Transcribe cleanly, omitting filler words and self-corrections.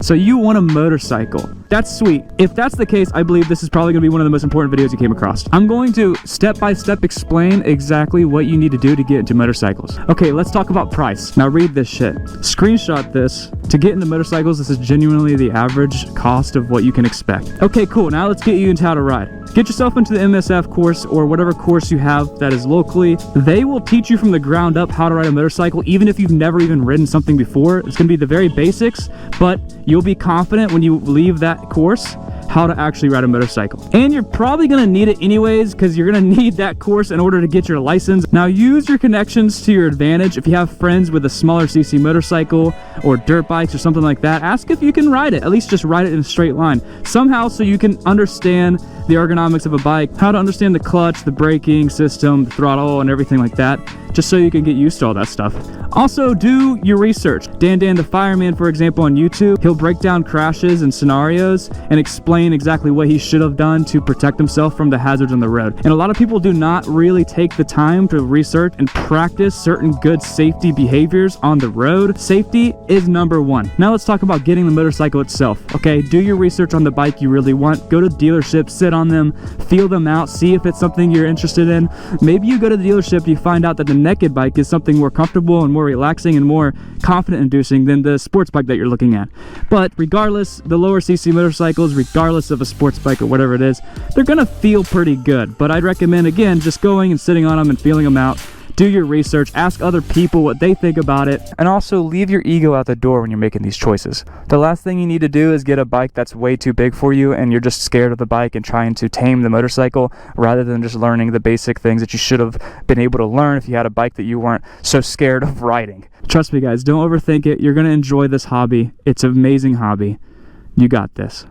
So you want a motorcycle. That's sweet. If that's the case, I believe this is probably going to be one of the most important videos you came across. I'm going to step-by-step explain exactly what you need to do to get into motorcycles. Okay, let's talk about price. Now read this shit. Screenshot this. To get into motorcycles, this is genuinely the average cost of what you can expect. Okay, cool. Now let's get you into how to ride. Get yourself into the MSF course or whatever course you have that is locally. They will teach you from the ground up how to ride a motorcycle, even if you've never even ridden something before. It's going to be the very basics, but you'll be confident when you leave that course how to actually ride a motorcycle. And you're probably going to need it anyways, because you're going to need that course in order to get your license. Now use your connections to your advantage. If you have friends with a smaller CC motorcycle or dirt bikes or something like that, ask if you can ride it. At least just ride it in a straight line somehow, so you can understand the ergonomics of a bike, how to understand the clutch, the braking system, the throttle, and everything like that, just so you can get used to all that stuff. Also, do your research. Dan the Fireman, for example, on YouTube, he'll break down crashes and scenarios and explain exactly what he should have done to protect himself from the hazards on the road. And a lot of people do not really take the time to research and practice certain good safety behaviors on the road. Safety is number one. Now let's talk about getting the motorcycle itself. Okay, do your research on the bike you really want. Go to dealerships, sit on them, feel them out, see if it's something you're interested in. Maybe you go to the dealership, you find out that the naked bike is something more comfortable and more relaxing and more confident inducing than the sports bike that you're looking at. But regardless, the lower CC motorcycles, regardless of a sports bike or whatever it is, they're gonna feel pretty good. But I'd recommend, again, just going and sitting on them and feeling them out. Do your research, ask other people what they think about it, and also leave your ego out the door when you're making these choices. The last thing you need to do is get a bike that's way too big for you and you're just scared of the bike and trying to tame the motorcycle rather than just learning the basic things that you should have been able to learn if you had a bike that you weren't so scared of riding. Trust me guys, don't overthink it. You're going to enjoy this hobby. It's an amazing hobby. You got this.